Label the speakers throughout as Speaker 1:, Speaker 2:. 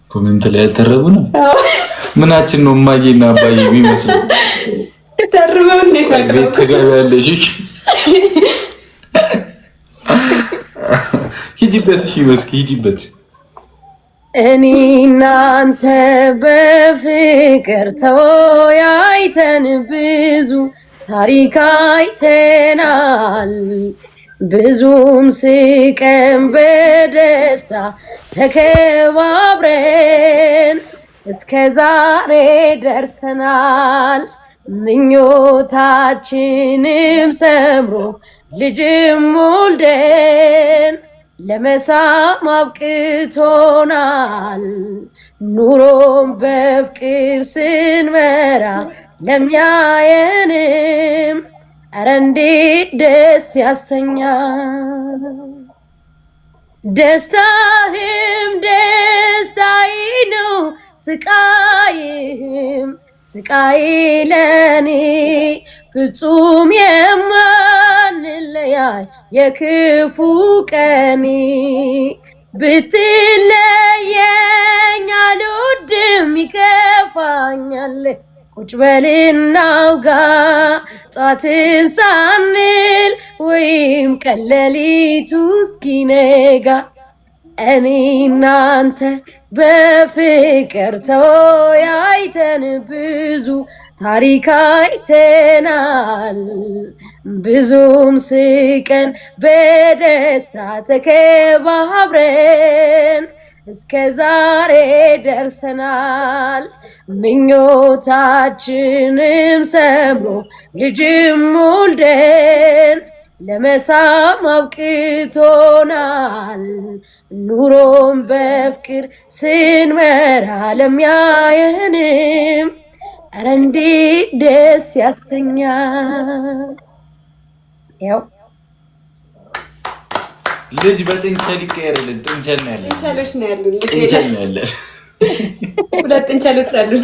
Speaker 1: ኮሜንት ላይ ያልተረቡ ነው። ምናችን ነው እማዬና አባዬ የሚመስለው?
Speaker 2: ተርበው እንዴት ነው
Speaker 1: ትገቢያለሽ? ሂጂበት። እሺ መስኪ ሂጂበት።
Speaker 3: እኔ እናንተ በፍቅር ተወያይተን ብዙ ታሪክ አይተናል። ብዙም ስቀን በደስታ ተከባብረን እስከ ዛሬ ደርሰናል። ምኞታችንም ሰምሮ ልጅም ወልደን ለመሳም አብቅቶናል። ኑሮም በፍቅር ስንመራ ለሚያየንም ኧረ እንዴት ደስ ያሰኛል። ደስታህም ደስታዬ ነው፣ ስቃይህም ስቃይ ለኔ ፍጹም የማንለያይ የክፉ ቀኔ። ብትለየኝ አልወድም ይከፋኛል። ቁጭ በልና አውጋ ጧትን ሳንል ወይም ቀለሊቱ እስኪነጋ። እኔ እናንተ በፍቅር ተወያይተን ብዙ ታሪክ አይተናል። ብዙም ስቀን በደስታ ተከባብረን እስከ ዛሬ ደርሰናል። ምኞታችንም ሰምሮ ልጅም ወልደን ለመሳም አብቅቶናል። ኑሮም በፍቅር ስንመራ ለሚያየንም ኧረ እንዴት ደስ ያሰኛል። ያው
Speaker 1: ልጅ በጥንቸል ይቀየርልን። ጥንቸል ነው ያለን።
Speaker 2: ጥንቸሎች ነው ያሉን።
Speaker 1: ጥንቸል ነው ያለን።
Speaker 2: ሁለት ጥንቸሎች አሉን።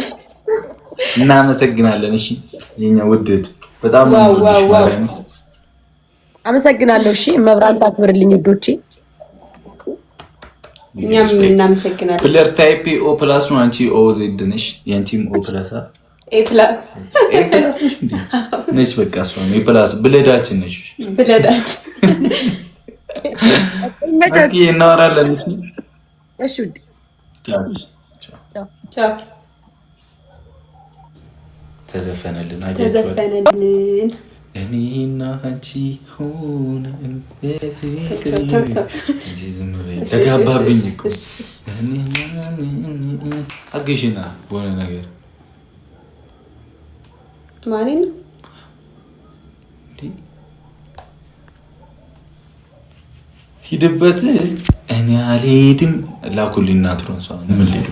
Speaker 1: እናመሰግናለን። እሺ የኛ ውድድ በጣም
Speaker 3: አመሰግናለሁ። እሺ መብራን ታክብርልኝ ውዶቼ።
Speaker 2: እኛም እናመሰግናለን።
Speaker 1: ፕለር ታይፕ ኦ ፕላስ ነው። አንቺ ኦ ዜድ ነሽ። ያንቺም ኦ ፕላስ
Speaker 2: ኤ ፕላስ
Speaker 1: ነሽ እንዴ? ነሽ በቃ እሷ ነው ኤ ፕላስ። ብለዳችን ነሽ።
Speaker 2: ብለዳችን
Speaker 1: እስኪ እናወራለን።
Speaker 3: እሺ ውድ
Speaker 2: ቻው።
Speaker 1: ተዘፈነልን።
Speaker 2: ተዘፈነልን።
Speaker 1: እኔና አንቺ ሆነን በፍቅር እንጂ ዝም በይ። ተጋባብኝ እኮ አግሽና በሆነ ነገር
Speaker 2: ማንን
Speaker 1: ሂድበት። እኔ አልሄድም። ላኩልኝ ትሮንሷ ምን ልሄዱ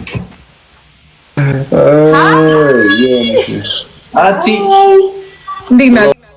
Speaker 1: አቲ